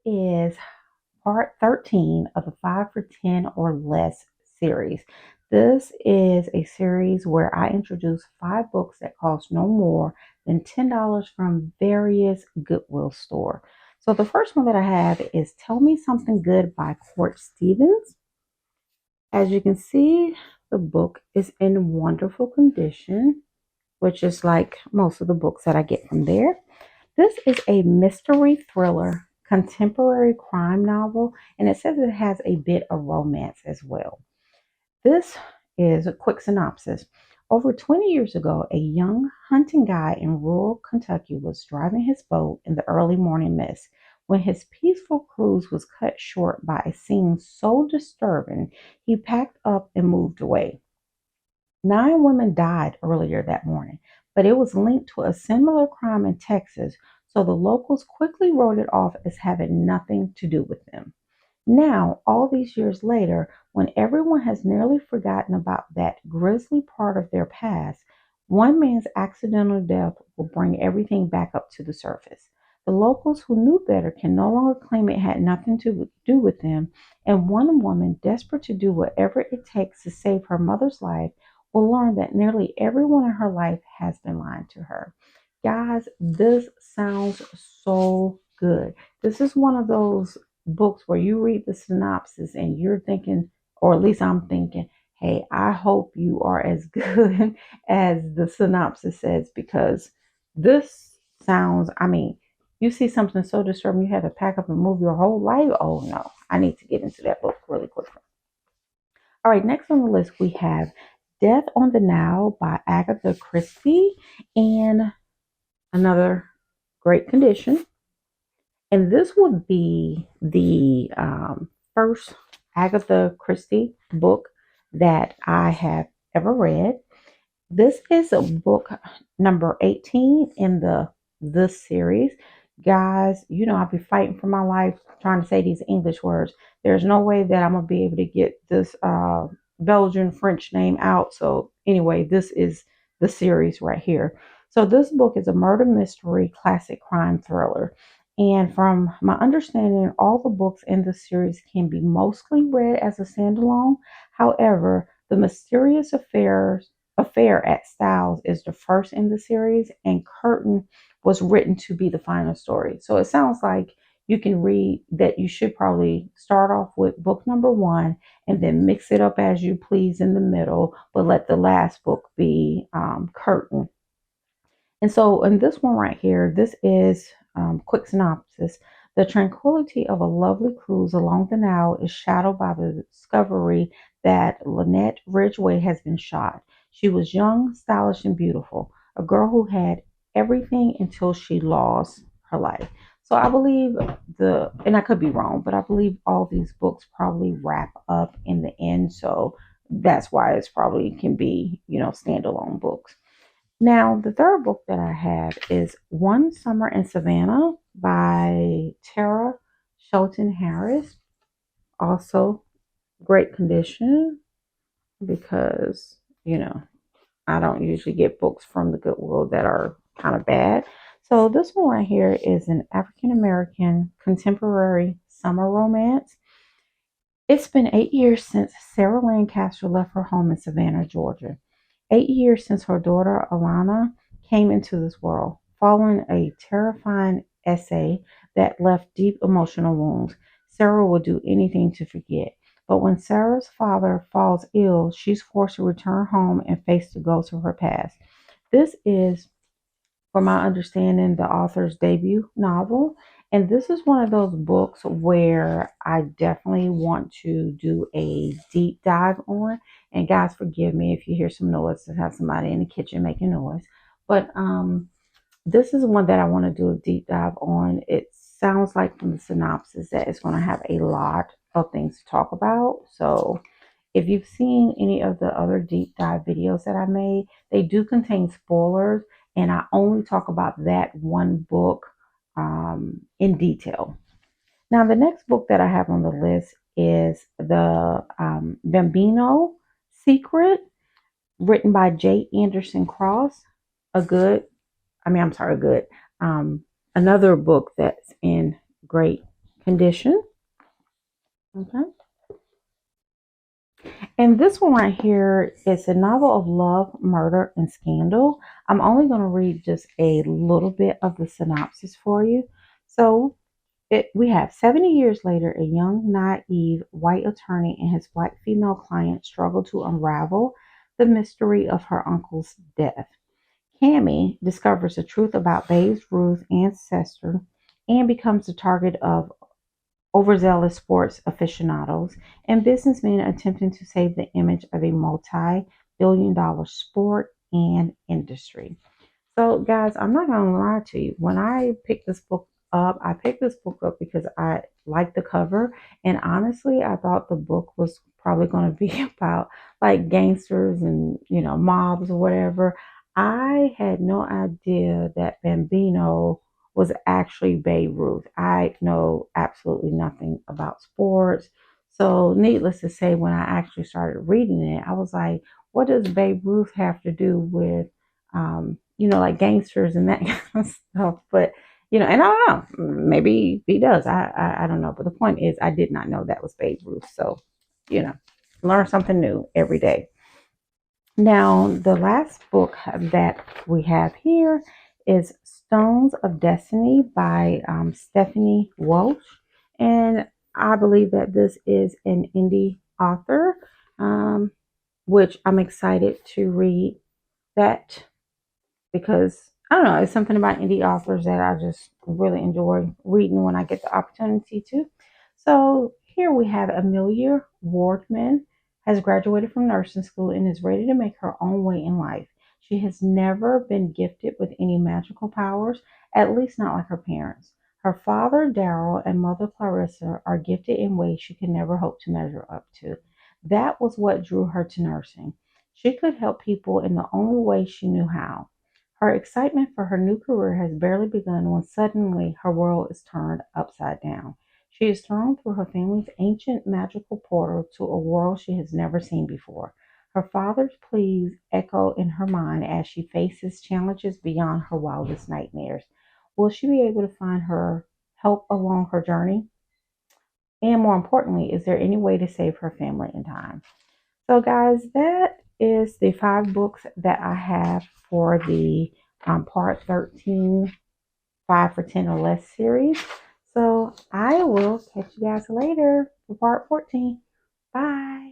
is part 13 of the 5 for 10 or less series. This is a series where I introduce 5 books that cost no more than $10 from various Goodwill store. So the first one that I have is Tell Me Something Good by Court Stevens. As you can see, the book is in wonderful condition, which is like most of the books that I get from there. This is a mystery thriller, contemporary crime novel, and it says it has a bit of romance as well. This is a quick synopsis. Over 20 years ago, a young hunting guide in rural Kentucky was driving his boat in the early morning mist when his peaceful cruise was cut short by a scene so disturbing he packed up and moved away. 9 women died earlier that morning, but it was linked to a similar crime in Texas, so the locals quickly wrote it off as having nothing to do with them. Now, all these years later, when everyone has nearly forgotten about that grisly part of their past, one man's accidental death will bring everything back up to the surface. The locals who knew better can no longer claim it had nothing to do with them, and one woman, desperate to do whatever it takes to save her mother's life, will learn that nearly everyone in her life has been lying to her. Guys, this sounds so good. This is one of those books where you read the synopsis and you're thinking, or at least I'm thinking, hey, I hope you are as good as the synopsis says, because this sounds, you see something so disturbing, you have to pack up and move your whole life. Oh no, I need to get into that book really quickly. All right, next on the list we have Death on the Nile by Agatha Christie, and another great condition. And this would be the first Agatha Christie book that I have ever read. This is a book number 18 in this series. Guys, I've been fighting for my life trying to say these English words. There's no way that I'm going to be able to get this Belgian French name out. So anyway, this is the series right here. So this book is a murder mystery classic crime thriller. And from my understanding, all the books in the series can be mostly read as a standalone. However, the mysterious affair at Styles is the first in the series, and Curtain was written to be the final story. So it sounds like you can read that. You should probably start off with book number 1 and then mix it up as you please in the middle, but let the last book be Curtain. And so in this one right here, this is quick synopsis. The tranquility of a lovely cruise along the Nile is shadowed by the discovery that Lynette Ridgway has been shot. She was young, stylish, and beautiful, a girl who had everything until she lost her life. So I believe and I could be wrong, but I believe all these books probably wrap up in the end. So that's why it's probably can be, standalone books. Now, the third book that I have is One Summer in Savannah by Terah Shelton Harris. Also, great condition because, I don't usually get books from the Goodwill that are kind of bad. So, this one right here is an African American contemporary summer romance. It's been 8 years since Sarah Lancaster left her home in Savannah, Georgia. 8 years since her daughter Alana came into this world, following a terrifying essay that left deep emotional wounds. Sarah will do anything to forget. But when Sarah's father falls ill, she's forced to return home and face the ghosts of her past. This is, from my understanding, the author's debut novel. And this is one of those books where I definitely want to do a deep dive on. And guys, forgive me if you hear some noise. I have somebody in the kitchen making noise. But this is one that I want to do a deep dive on. It sounds like from the synopsis that it's going to have a lot of things to talk about. So if you've seen any of the other deep dive videos that I made, they do contain spoilers, and I only talk about that one book in detail. Now, the next book that I have on the list is the Bambino Secret, written by J. Anderson Cross. A good, I'm sorry, a good, another book that's in great condition. Okay. And this one right here is a novel of love, murder, and scandal. I'm only going to read just a little bit of the synopsis for you. So, we have 70 years later, a young, naive white attorney and his black female client struggle to unravel the mystery of her uncle's death. Cammy discovers the truth about Babe Ruth's ancestor and becomes the target of overzealous sports aficionados and businessmen attempting to save the image of a multi-billion-dollar sport and industry. So, guys, I'm not going to lie to you. When I picked this book up, I picked this book up because I liked the cover. And honestly, I thought the book was probably going to be about like gangsters and, mobs or whatever. I had no idea that Bambino was actually Babe Ruth. I know absolutely nothing about sports. So, needless to say, when I actually started reading it, I was like, what does Babe Ruth have to do with like gangsters and that kind of stuff. But and I don't know, maybe he does. I don't know. But the point is, I did not know that was Babe Ruth. So, you know, learn something new every day. Now, the last book that we have here is Stones of Destiny by Stephanie Welch, and I believe that this is an indie author, which I'm excited to read that because I don't know, it's something about indie authors that I just really enjoy reading when I get the opportunity to. So here we have Amelia Wardman has graduated from nursing school and is ready to make her own way in life. She has never been gifted with any magical powers, at least not like her parents. Her father, Darrell, and mother, Clarissa, are gifted in ways she could never hope to measure up to. That was what drew her to nursing. She could help people in the only way she knew how. Her excitement for her new career has barely begun when suddenly her world is turned upside down. She is thrown through her family's ancient magical portal to a world she has never seen before. Her father's pleas echo in her mind as she faces challenges beyond her wildest nightmares. Will she be able to find her help along her journey? And more importantly, is there any way to save her family in time? So, guys, that is the 5 books that I have for the part 13, 5 for 10 or less series. So, I will catch you guys later for part 14. Bye.